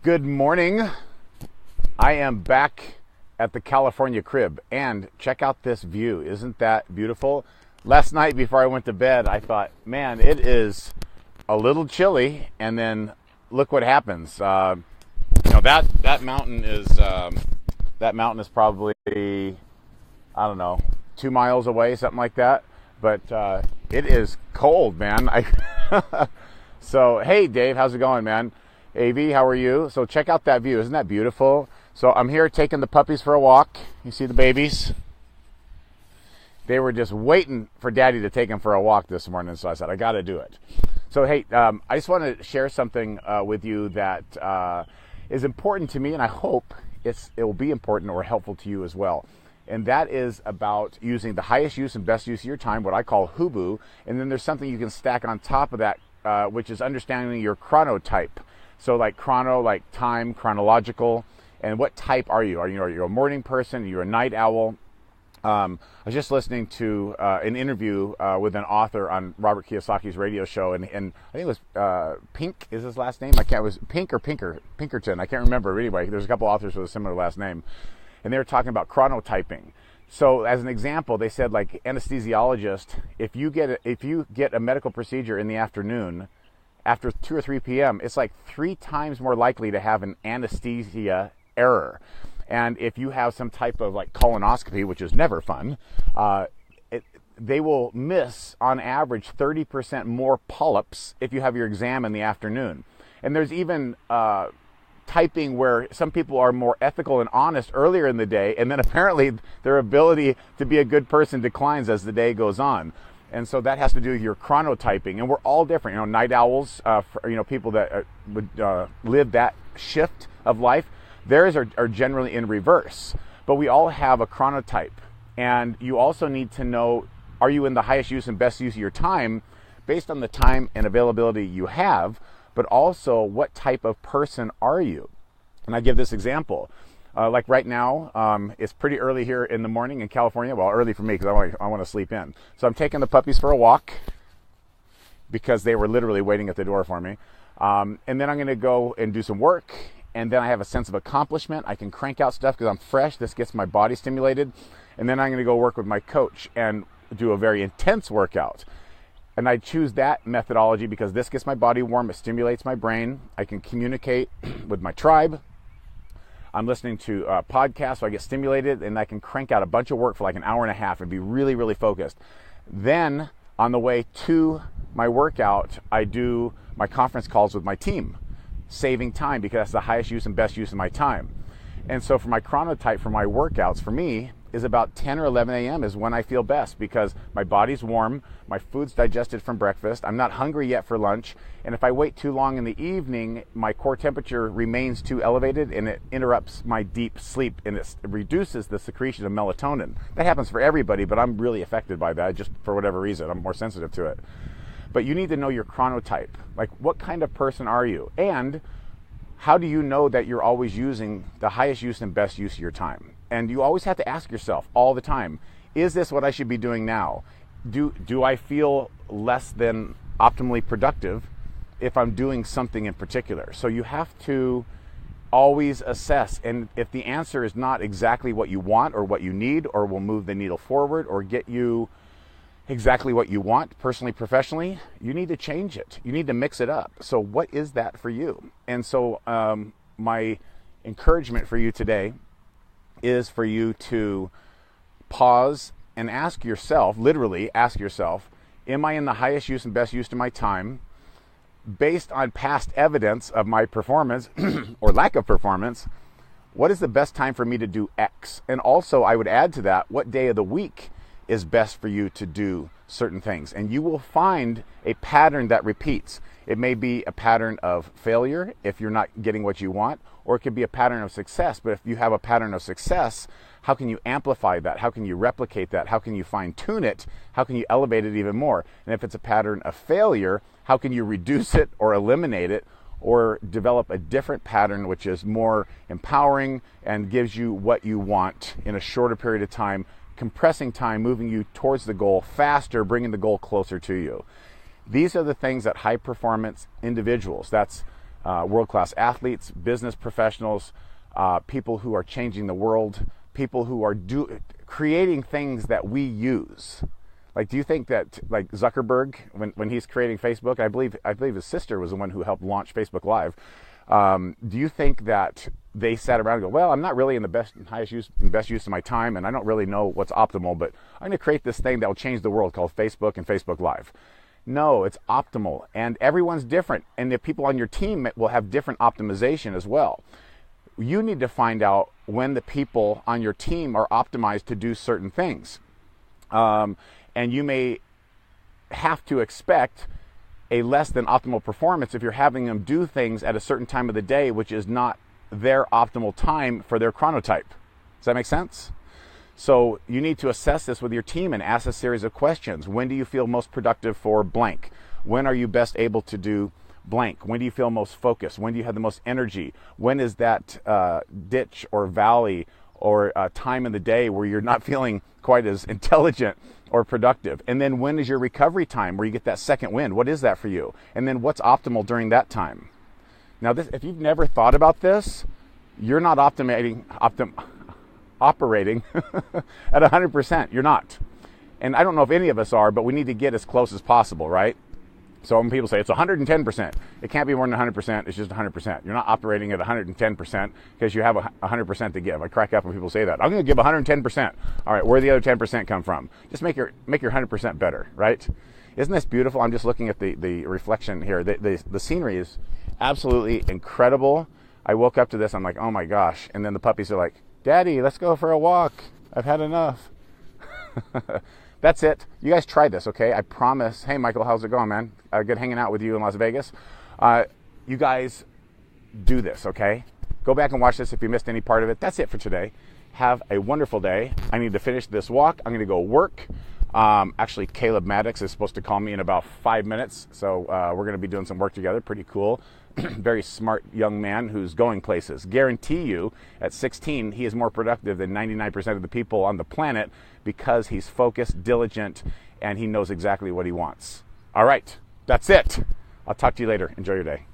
Good morning. I am back at the California crib, and check out this view. Isn't that beautiful? Last night before I went to bed, I thought, man, it is a little chilly, and then look what happens. That mountain is probably, I don't know, 2 miles away, something like that. But it is cold, man. So, hey, Dave, how's it going, man? AV, how are you? So check out that view. Isn't that beautiful? So I'm here taking the puppies for a walk. You see the babies? They were just waiting for Daddy to take them for a walk this morning, so I said, I got to do it. So, hey, I just want to share something with you that is important to me, and I hope it will be important or helpful to you as well. And that is about using the highest use and best use of your time, what I call HUBU. And then there's something you can stack on top of that, which is understanding your chronotype. So like chrono, like time, chronological, and what type are you? Are you a morning person? Are you a night owl? I was just listening to an interview with an author on Robert Kiyosaki's radio show, and I think it was Pink is his last name. It was Pink or Pinkerton. I can't remember. Anyway, there's a couple authors with a similar last name, and they were talking about chronotyping. So as an example, they said, like, anesthesiologist, if you get a medical procedure in the afternoon, after 2 or 3 p.m., it's like 3 times more likely to have an anesthesia error. And if you have some type of like colonoscopy, which is never fun, they will miss on average 30% more polyps if you have your exam in the afternoon. And there's even typing where some people are more ethical and honest earlier in the day, and then apparently their ability to be a good person declines as the day goes on. And so that has to do with your chronotyping, and we're all different. Night owls, people that would live that shift of life, theirs are generally in reverse. But we all have a chronotype, and you also need to know, are you in the highest use and best use of your time based on the time and availability you have, but also what type of person are you? And I give this example. Like right now, it's pretty early here in the morning in California. Well, early for me because I want to sleep in. So I'm taking the puppies for a walk because they were literally waiting at the door for me. And then I'm going to go and do some work. And then I have a sense of accomplishment. I can crank out stuff because I'm fresh. This gets my body stimulated. And then I'm going to go work with my coach and do a very intense workout. And I choose that methodology because this gets my body warm. It stimulates my brain. I can communicate with my tribe. I'm listening to podcasts, so I get stimulated, and I can crank out a bunch of work for like an hour and a half and be really, really focused. Then on the way to my workout, I do my conference calls with my team, saving time because that's the highest use and best use of my time. And so for my chronotype, for my workouts, for me, is about 10 or 11 a.m. is when I feel best because my body's warm, my food's digested from breakfast, I'm not hungry yet for lunch, and if I wait too long in the evening, my core temperature remains too elevated and it interrupts my deep sleep and it reduces the secretion of melatonin. That happens for everybody, but I'm really affected by that just for whatever reason. I'm more sensitive to it. But you need to know your chronotype. Like, what kind of person are you? And how do you know that you're always using the highest use and best use of your time? And you always have to ask yourself all the time, is this what I should be doing now? Do I feel less than optimally productive if I'm doing something in particular? So you have to always assess. And if the answer is not exactly what you want or what you need or will move the needle forward or get you exactly what you want personally, professionally, you need to change it. You need to mix it up. So what is that for you? And so my encouragement for you today is for you to pause and ask yourself, literally ask yourself, am I in the highest use and best use of my time based on past evidence of my performance or lack of performance? What is the best time for me to do X? And also I would add to that, what day of the week is best for you to do certain things? And you will find a pattern that repeats. It may be a pattern of failure if you're not getting what you want, or it could be a pattern of success. But if you have a pattern of success, how can you amplify that? How can you replicate that? How can you fine tune it? How can you elevate it even more? And if it's a pattern of failure, how can you reduce it or eliminate it or develop a different pattern which is more empowering and gives you what you want in a shorter period of time, compressing time, moving you towards the goal faster, bringing the goal closer to you. These are the things that high performance individuals, that's world-class athletes, business professionals, people who are changing the world, people who are creating things that we use. Like, do you think that, like, Zuckerberg, when he's creating Facebook, I believe his sister was the one who helped launch Facebook Live. Do you think that they sat around and go, well, I'm not really in the best use of my time, and I don't really know what's optimal, but I'm going to create this thing that will change the world called Facebook and Facebook Live? No, it's optimal, and everyone's different, and the people on your team will have different optimization as well. You need to find out when the people on your team are optimized to do certain things. And you may have to expect a less than optimal performance if you're having them do things at a certain time of the day, which is not their optimal time for their chronotype. Does that make sense? So you need to assess this with your team and ask a series of questions. When do you feel most productive for blank? When are you best able to do blank? When do you feel most focused? When do you have the most energy? When is that ditch or valley or time in the day where you're not feeling quite as intelligent or productive? And then when is your recovery time where you get that second wind? What is that for you? And then what's optimal during that time? Now, if you've never thought about this, you're not operating at 100%. You're not. And I don't know if any of us are, but we need to get as close as possible, right? So when people say it's 110%, it can't be more than 100%. It's just 100%. You're not operating at 110% because you have 100% to give. I crack up when people say that. I'm going to give 110%. All right, where did the other 10% come from? Just make your 100% better, right? Isn't this beautiful? I'm just looking at the reflection here. The scenery is absolutely incredible. I woke up to this. I'm like, oh my gosh. And then the puppies are like, Daddy, let's go for a walk. I've had enough. That's it. You guys try this, okay? I promise. Hey, Michael, how's it going, man? Good hanging out with you in Las Vegas. You guys do this, okay? Go back and watch this if you missed any part of it. That's it for today. Have a wonderful day. I need to finish this walk. I'm going to go work. Actually, Caleb Maddox is supposed to call me in about 5 minutes, so we're going to be doing some work together. Pretty cool. Very smart young man who's going places. Guarantee you, at 16, he is more productive than 99% of the people on the planet because he's focused, diligent, and he knows exactly what he wants. All right, that's it. I'll talk to you later. Enjoy your day.